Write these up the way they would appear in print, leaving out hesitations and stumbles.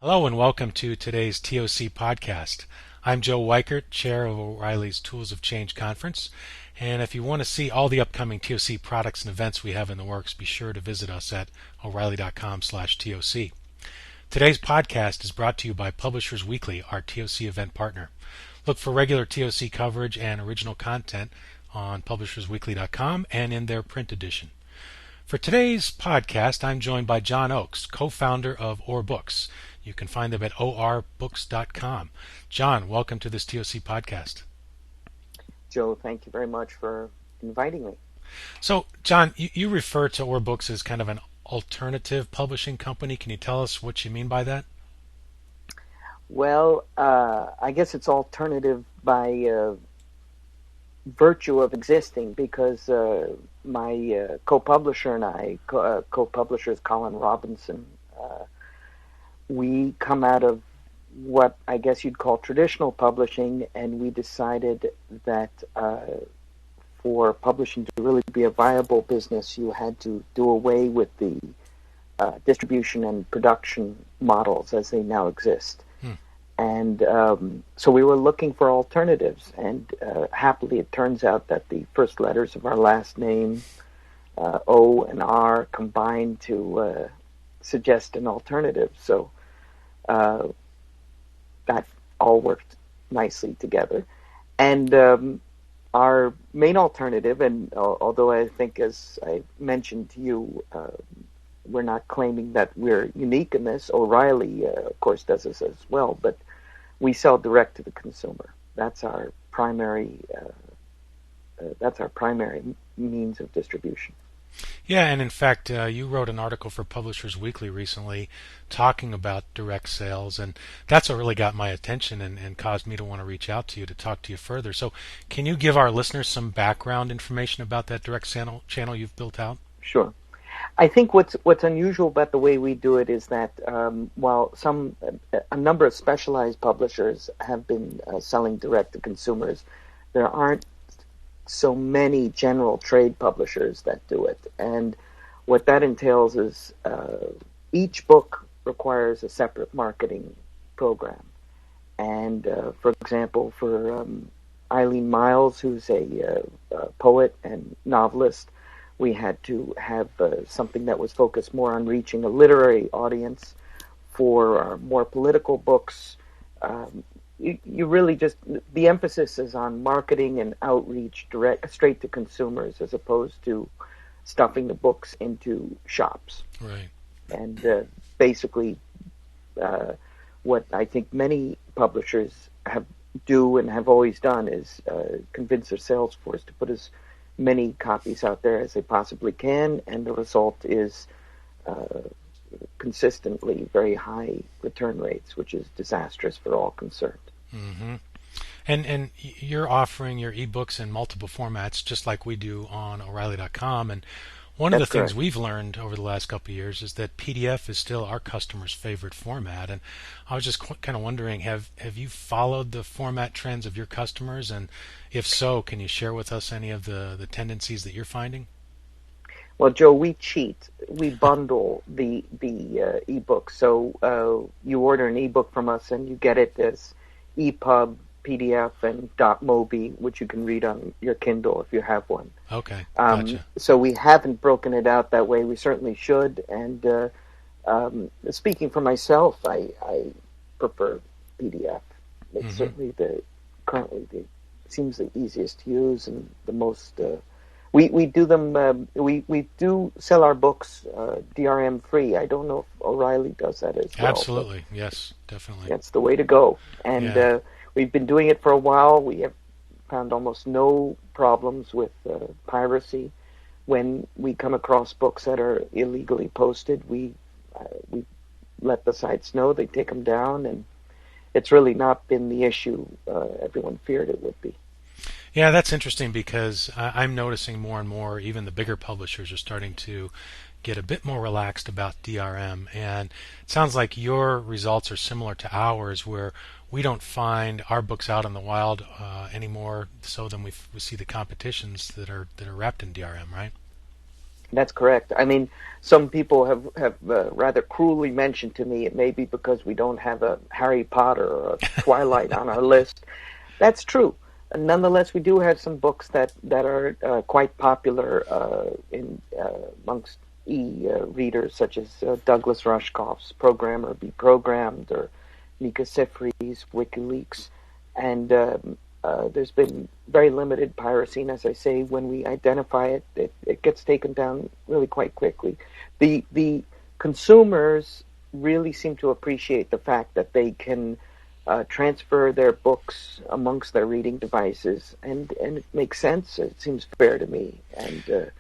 Hello and welcome to today's TOC podcast. I'm Joe Weichert, Chair of O'Reilly's Tools of Change Conference. And if you want to see all the upcoming TOC products and events we have in the works, be sure to visit us at o'Reilly.com/TOC. Today's podcast is brought to you by Publishers Weekly, our TOC event partner. Look for regular TOC coverage and original content on publishersweekly.com and in their print edition. For today's podcast, I'm joined by John Oakes, co-founder of Or Books. You can find them at orbooks.com. John, welcome to this TOC podcast. Joe, thank you very much for inviting me. So, John, you refer to Or Books as kind of an alternative publishing company. Can you tell us what you mean by that? Well, I guess it's alternative by virtue of existing because my co-publisher and I, co-publisher is Colin Robinson, we come out of what I guess you'd call traditional publishing, and we decided that for publishing to really be a viable business, you had to do away with the distribution and production models as they now exist. And so we were looking for alternatives, and happily it turns out that the first letters of our last name, O and R, combined to suggest an alternative. So that all worked nicely together. And our main alternative, and although I think, as I mentioned to you, we're not claiming that we're unique in this. O'Reilly, of course, does this as well, but we sell direct to the consumer. That's our primary means of distribution. Yeah, and in fact, you wrote an article for Publishers Weekly recently talking about direct sales, and that's what really got my attention and caused me to want to reach out to you to talk to you further. So can you give our listeners some background information about that direct channel you've built out? Sure. I think what's unusual about the way we do it is that while a number of specialized publishers have been selling direct to consumers, there aren't so many general trade publishers that do it. And what that entails is each book requires a separate marketing program. And for example, for Eileen Miles, who's a poet and novelist, we had to have something that was focused more on reaching a audience. For our more political books, you really just, the emphasis is on marketing and outreach direct, straight to consumers, as opposed to stuffing the books into shops. Right. And basically, what I think many publishers do and have always done is convince their sales force to put as many copies out there as they possibly can, and the result is consistently very high return rates, which is disastrous for all concerned. Mm-hmm. And you're offering your ebooks in multiple formats, just like we do on O'Reilly.com. And one of the things we've learned over the last couple of years is that PDF is still our customers' favorite format. And I was just kind of wondering, have you followed the format trends of your customers? And if so, can you share with us any of the tendencies that you're finding? Well, Joe, we cheat. We bundle the ebook. So you order an ebook from us, and you get it as EPUB, PDF, and .mobi, which you can read on your Kindle if you have one. Okay, gotcha. So we haven't broken it out that way. We certainly should. And speaking for myself, I prefer PDF. It's certainly seems the easiest to use and the most. We do them. We do sell our books DRM free. I don't know if O'Reilly does that as well. Absolutely, yes, definitely. That's the way to go. And we've been doing it for a while. We have found almost no problems with piracy. When we come across books that are illegally posted, we let the sites know. They take them down, and it's really not been the issue everyone feared it would be. Yeah, that's interesting because I'm noticing more and more, even the bigger publishers are starting to get a bit more relaxed about DRM. And it sounds like your results are similar to ours, where we don't find our books out in the wild any more so than we see the competitions that are wrapped in DRM, right? That's correct. I mean, some people have rather cruelly mentioned to me it may be because we don't have a Harry Potter or a Twilight on our list. That's true. Nonetheless, we do have some books that are quite popular amongst readers, such as Douglas Rushkoff's "Programmer Be Programmed" or Mika Sifry's "WikiLeaks," and there's been very limited piracy. And as I say, when we identify it, it gets taken down really quite quickly. The consumers really seem to appreciate the fact that they can transfer their books amongst their reading devices, and it makes sense. It seems fair to me, and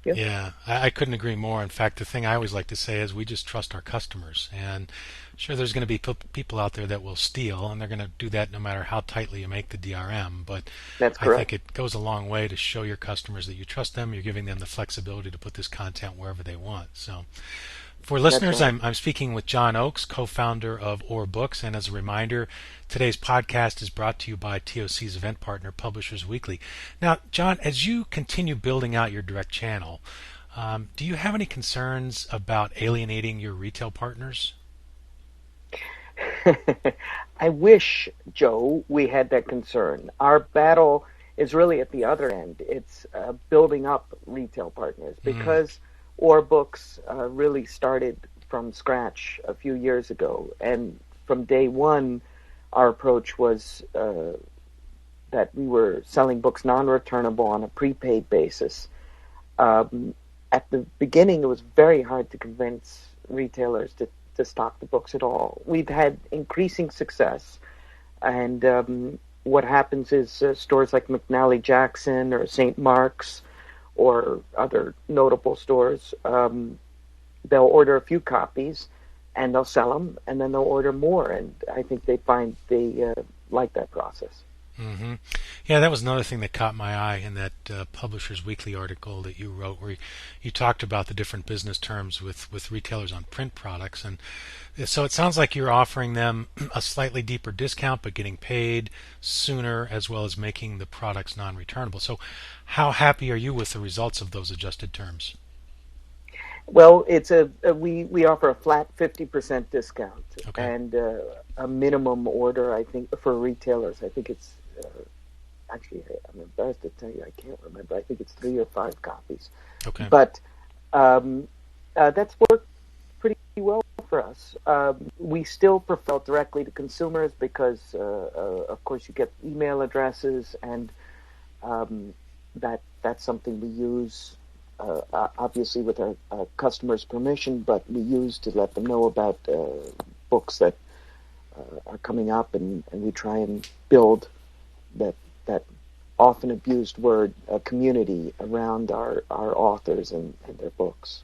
yeah, Yeah, I couldn't agree more. In fact, the thing I always like to say is we just trust our customers. And sure, there's going to be people out there that will steal, and they're going to do that no matter how tightly you make the DRM. But that's I think correct. it goes a long way to show your customers that you trust them. You're giving them the flexibility to put this content wherever they want. So, for That's listeners, right. I'm speaking with John Oakes, co-founder of Or Books, and as a reminder, today's podcast is brought to you by TOC's event partner, Publishers Weekly. Now, John, as you continue building out your direct channel, do you have any concerns about alienating your retail partners? I wish, Joe, we had that concern. Our battle is really at the other end. It's building up retail partners Mm, because Or Books really started from scratch a few years ago. And from day one, our approach was that we were selling books non-returnable on a prepaid basis. Um, at the beginning, it was very hard to convince retailers to stock the books at all. We've had increasing success, and what happens is stores like McNally Jackson or St. Mark's or other notable stores, they'll order a few copies and they'll sell them, and then they'll order more. And I think they find they like that process. hmm Yeah, that was another thing that caught my eye in that Publishers Weekly article that you wrote, where you talked about the different business terms with retailers on print products. And so it sounds like you're offering them a slightly deeper discount, but getting paid sooner, as well as making the products non-returnable. So, how happy are you with the results of those adjusted terms? Well, we offer a flat 50% discount Okay. and a minimum order. I think for retailers, I think it's actually I'm embarrassed to tell you I can't remember. I think it's 3 or 5 copies, Okay. but that's worked pretty well for us. We still prefer directly to consumers because, of course, you get email addresses, and that's something we use obviously with our customers' permission, but we use to let them know about books that are coming up, and we try and build that often abused word community around our authors and their books.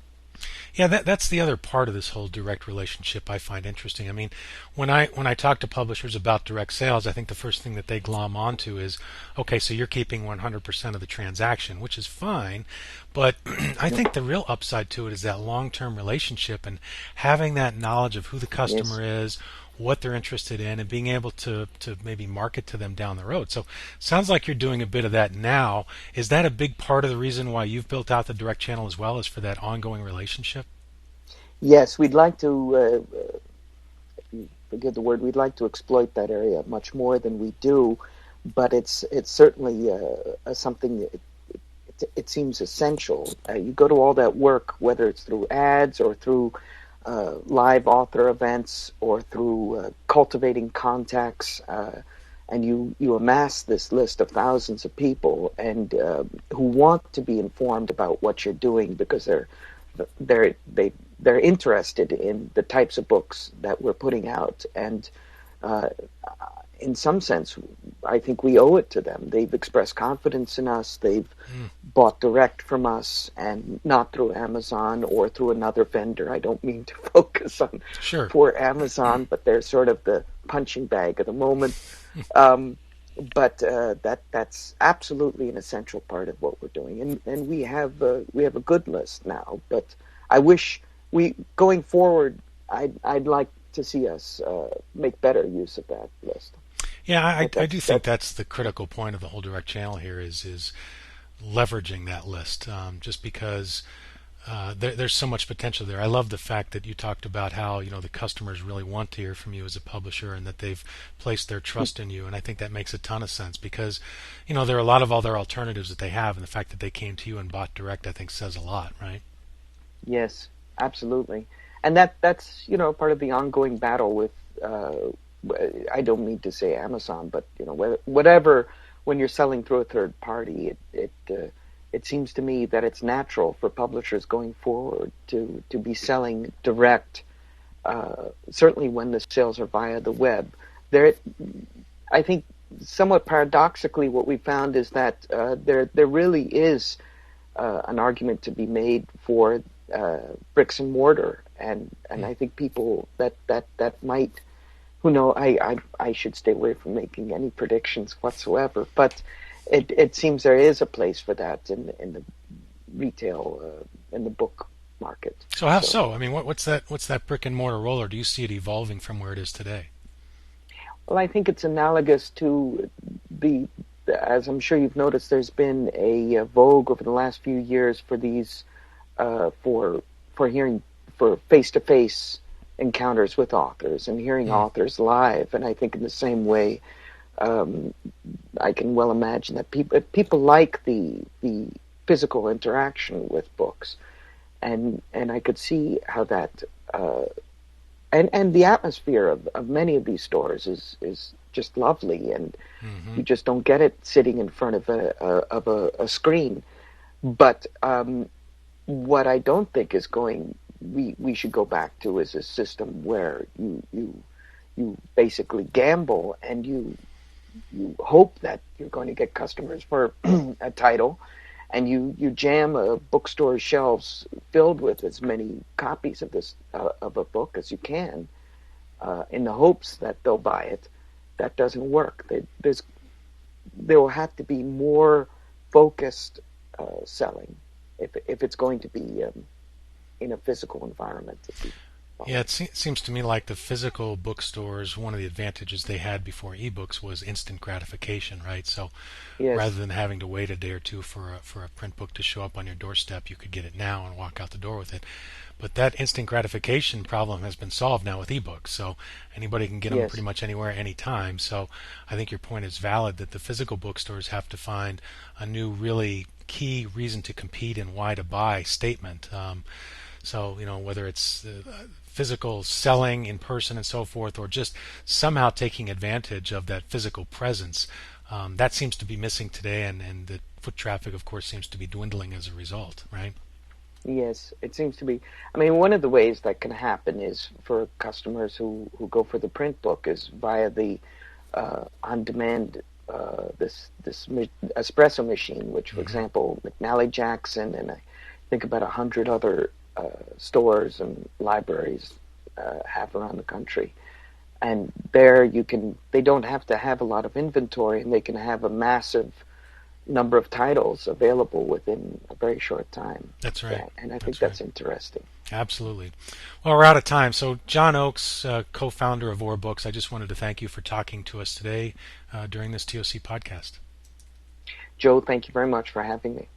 Yeah, that's the other part of this whole direct relationship I find interesting. I mean, when I talk to publishers about direct sales, I think the first thing that they glom onto is, okay, so you're keeping 100% of the transaction, which is fine, but I think the real upside to it is that long-term relationship and having that knowledge of who the Yes. customer is, what they're interested in, and being able to maybe market to them down the road. So, sounds like you're doing a bit of that now. Is that a big part of the reason why you've built out the direct channel as well, as for that ongoing relationship? Yes, we'd like to, if you forgive the word, we'd like to exploit that area much more than we do, but it's certainly something that it seems essential. You go to all that work, whether it's through ads or through live author events or through cultivating contacts, and you amass this list of thousands of people and who want to be informed about what you're doing because they're they they're interested in the types of books that we're putting out, and uh, in some sense, I think we owe it to them. They've expressed confidence in us. They've Mm, bought direct from us and not through Amazon or through another vendor. I don't mean to focus on sure. poor Amazon, but they're sort of the punching bag at the moment. Um, but that's absolutely an essential part of what we're doing, and we have a good list now. But I wish we going forward, I'd like to see us make better use of that list. Yeah, I, But I do think that's that's the critical point of the whole direct channel here is leveraging that list, just because there's so much potential there. I love the fact that you talked about how the customers really want to hear from you as a publisher and that they've placed their trust in you, and I think that makes a ton of sense because there are a lot of other alternatives that they have, and the fact that they came to you and bought direct, I think, says a lot, right? Yes, absolutely. And that's part of the ongoing battle with I don't mean to say Amazon, but whatever, when you're selling through a third party, it seems to me that it's natural for publishers going forward to be selling direct. Certainly, when the sales are via the web, there, I think, somewhat paradoxically, what we found is that there really is an argument to be made for bricks and mortar, and I think people that might, who know, I should stay away from making any predictions whatsoever, but it seems there is a place for that in the retail, in the book market. So how So, so? I mean, what's that brick and mortar role, or do you see it evolving from where it is today? well, I think it's analogous to the, as I'm sure you've noticed, there's been a vogue over the last few years for these, for hearing, for face-to-face encounters with authors and hearing Mm, authors live. And I think in the same way, um, I can well imagine that people like the physical interaction with books, and I could see how that. And the atmosphere of many of these stores is just lovely, and hmm you just don't get it sitting in front of a screen. But what I don't think is going we should go back to is a system where you basically gamble, and you hope that you're going to get customers for a title, and you jam a bookstore's shelves filled with as many copies of this of a book as you can, in the hopes that they'll buy it. That doesn't work. There will have to be more focused selling if it's going to be in a physical environment. Yeah, seems to me like the physical bookstores, one of the advantages they had before ebooks was instant gratification, right? So rather Yes, than having to wait a day or two for a print book to show up on your doorstep, you could get it now and walk out the door with it. But that instant gratification problem has been solved now with ebooks, so anybody can get them pretty yes, much anywhere, anytime. So I think your point is valid that the physical bookstores have to find a new, really key reason to compete and why to buy statement. So, whether it's physical selling in person and so forth, or just somehow taking advantage of that physical presence, that seems to be missing today, and the foot traffic, of course, seems to be dwindling as a result, right? yes. It seems to be. I mean, one of the ways that can happen is for customers who go for the print book is via the on-demand, espresso machine, which, for hmm example, McNally Jackson and I think about 100 other stores and libraries have around the country. And there they don't have to have a lot of inventory, and they can have a massive number of titles available within a very short time. That's right. And I think That's right. that's interesting. Absolutely. Well, we're out of time. So, John Oakes, co-founder of Or Books, I just wanted to thank you for talking to us today during this TOC podcast. Joe, thank you very much for having me.